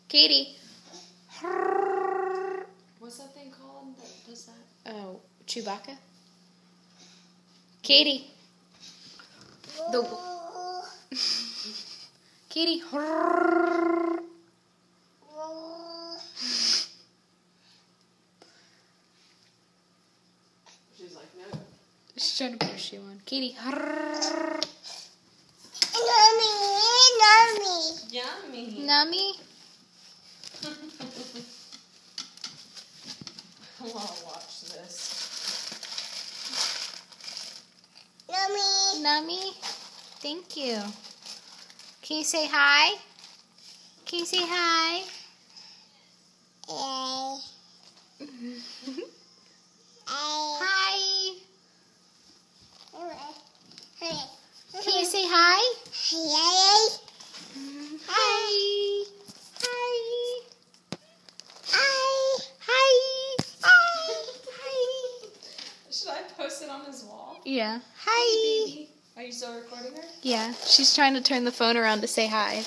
Katie. What's that thing called that does that? Oh, Chewbacca. Katie. Katie. She's like, no. She's trying to put her shoe on. Katie. Yummy. Nummy. I want to watch this. Nummy. Thank you. Can you say hi? Can you say hi? Hi. Can you say hi? Hi. Hi. Should I post it on his wall? Yeah. Hi. Baby. Are you still recording her? Yeah. She's trying to turn the phone around to say hi.